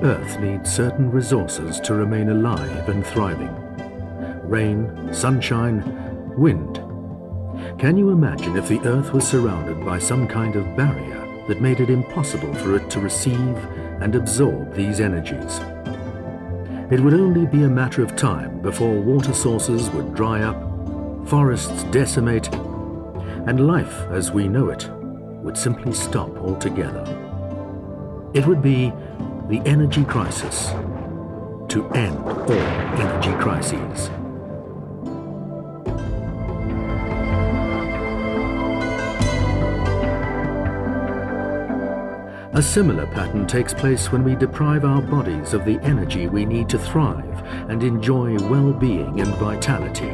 Earth needs certain resources to remain alive and thriving. Rain, sunshine, wind. Can you imagine if the Earth was surrounded by some kind of barrier that made it impossible for it to receive and absorb these energies? It would only be a matter of time before water sources would dry up, forests decimate, and life as we know it would simply stop altogether. It would be the energy crisis to end all energy crises. A similar pattern takes place when we deprive our bodies of the energy we need to thrive and enjoy well-being and vitality.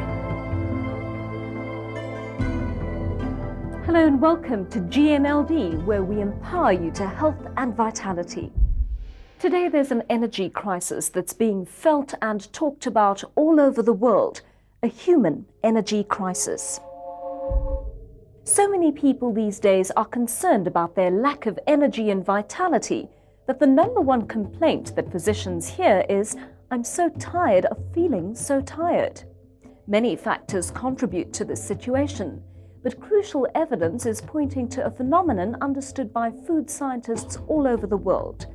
Hello and welcome to GNLD, where we empower you to health and vitality. Today there's an energy crisis that's being felt and talked about all over the world, a human energy crisis. So many people these days are concerned about their lack of energy and vitality that the number one complaint that physicians hear is, "I'm so tired of feeling so tired." Many factors contribute to this situation, but crucial evidence is pointing to a phenomenon understood by food scientists all over the world.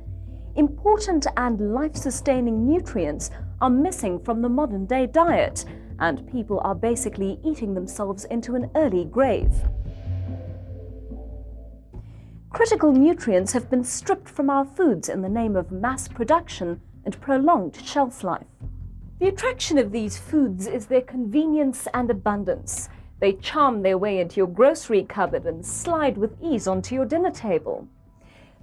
Important and life-sustaining nutrients are missing from the modern-day diet, and people are basically eating themselves into an early grave. Critical nutrients have been stripped from our foods in the name of mass production and prolonged shelf life. The attraction of these foods is their convenience and abundance. They charm their way into your grocery cupboard and slide with ease onto your dinner table.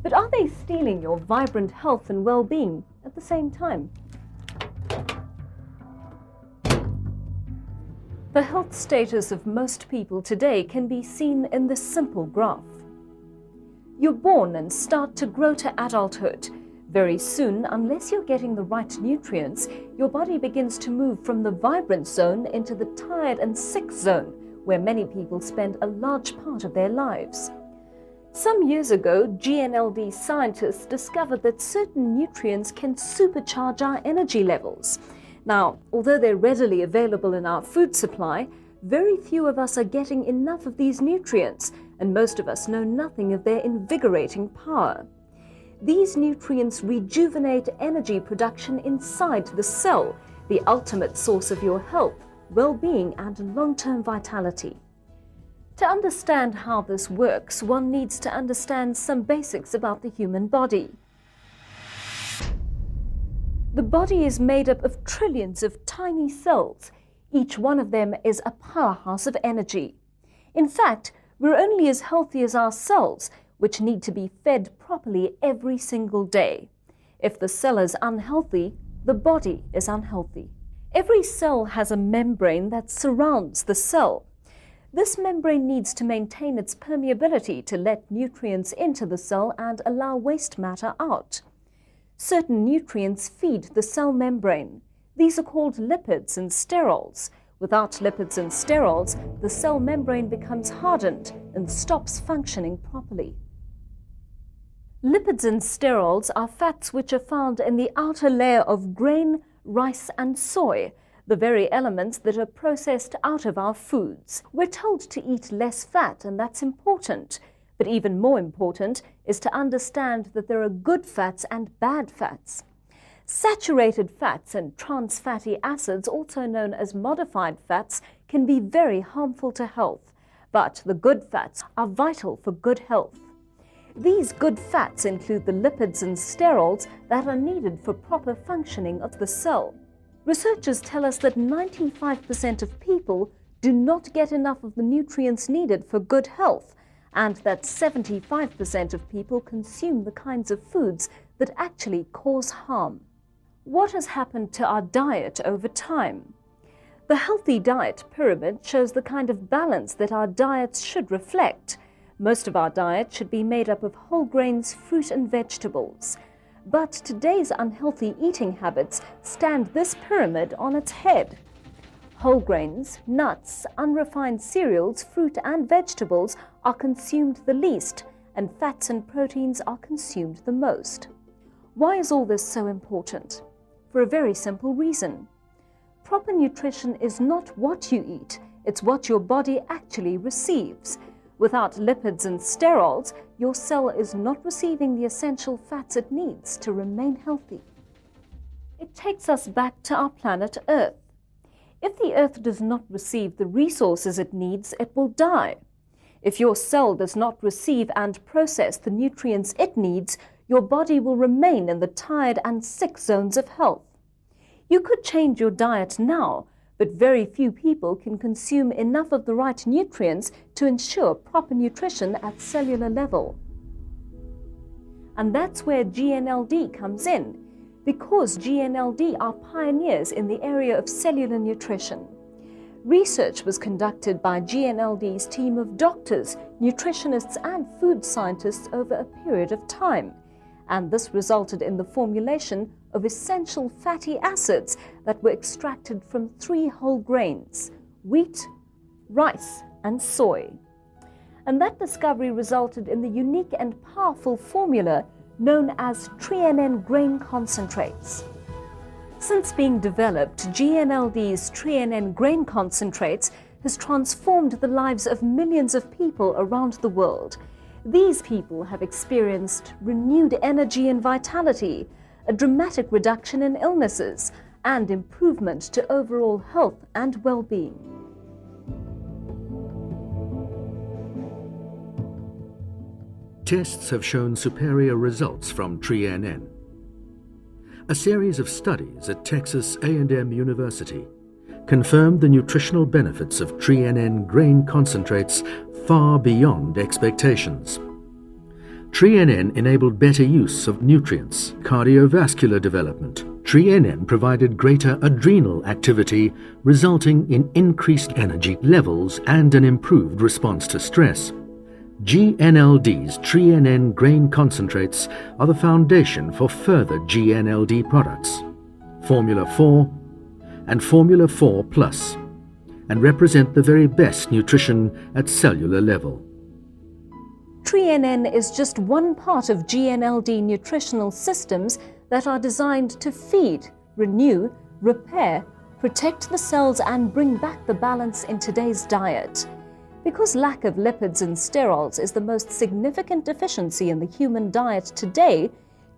But are they stealing your vibrant health and well-being at the same time? The health status of most people today can be seen in this simple graph. You're born and start to grow to adulthood. Very soon, unless you're getting the right nutrients, your body begins to move from the vibrant zone into the tired and sick zone, where many people spend a large part of their lives. Some years ago, GNLD scientists discovered that certain nutrients can supercharge our energy levels. Now, although they're readily available in our food supply, very few of us are getting enough of these nutrients, and most of us know nothing of their invigorating power. These nutrients rejuvenate energy production inside the cell, the ultimate source of your health, well-being, and long-term vitality. To understand how this works, one needs to understand some basics about the human body. The body is made up of trillions of tiny cells. Each one of them is a powerhouse of energy. In fact, we're only as healthy as our cells, which need to be fed properly every single day. If the cell is unhealthy, the body is unhealthy. Every cell has a membrane that surrounds the cell. This membrane needs to maintain its permeability to let nutrients into the cell and allow waste matter out. Certain nutrients feed the cell membrane. These are called lipids and sterols. Without lipids and sterols, the cell membrane becomes hardened and stops functioning properly. Lipids and sterols are fats which are found in the outer layer of grain, rice, and soy, the very elements that are processed out of our foods. We're told to eat less fat, and that's important. But even more important is to understand that there are good fats and bad fats. Saturated fats and trans fatty acids, also known as modified fats, can be very harmful to health, but the good fats are vital for good health. These good fats include the lipids and sterols that are needed for proper functioning of the cell. Researchers tell us that 95% of people do not get enough of the nutrients needed for good health, and that 75% of people consume the kinds of foods that actually cause harm. What has happened to our diet over time? The healthy diet pyramid shows the kind of balance that our diets should reflect. Most of our diet should be made up of whole grains, fruit and vegetables. But today's unhealthy eating habits stand this pyramid on its head. Whole grains, nuts, unrefined cereals, fruit and vegetables are consumed the least, and fats and proteins are consumed the most. Why is all this so important? For a very simple reason. Proper nutrition is not what you eat, it's what your body actually receives. Without lipids and sterols, your cell is not receiving the essential fats it needs to remain healthy. It takes us back to our planet Earth. If the Earth does not receive the resources it needs, it will die. If your cell does not receive and process the nutrients it needs, your body will remain in the tired and sick zones of health. You could change your diet now, but very few people can consume enough of the right nutrients to ensure proper nutrition at cellular level. And that's where GNLD comes in, because GNLD are pioneers in the area of cellular nutrition. Research was conducted by GNLD's team of doctors, nutritionists and food scientists over a period of time, and this resulted in the formulation of essential fatty acids that were extracted from 3 whole grains: wheat, rice and soy. And that discovery resulted in the unique and powerful formula known as Tre-en-en grain concentrates. Since being developed, GNLD's Tre-en-en grain concentrates has transformed the lives of millions of people around the world. These people have experienced renewed energy and vitality, a dramatic reduction in illnesses, and improvement to overall health and well-being. Tests have shown superior results from Tre-en-en. A series of studies at Texas A&M University confirmed the nutritional benefits of Tre-en-en grain concentrates far beyond expectations. Tre-en-en enabled better use of nutrients, cardiovascular development. Tre-en-en provided greater adrenal activity, resulting in increased energy levels and an improved response to stress. GNLD's Tre-en-en grain concentrates are the foundation for further GNLD products, Formula 4 and Formula 4 Plus, and represent the very best nutrition at cellular level. Tre-en-en is just one part of GNLD nutritional systems that are designed to feed, renew, repair, protect the cells and bring back the balance in today's diet. Because lack of lipids and sterols is the most significant deficiency in the human diet today,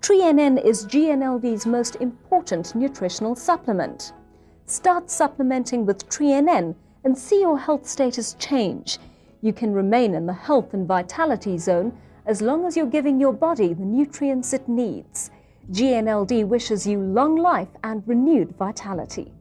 Tre-en-en is GNLD's most important nutritional supplement. Start supplementing with Tre-en-en and see your health status change. You can remain in the health and vitality zone as long as you're giving your body the nutrients it needs. GNLD wishes you long life and renewed vitality.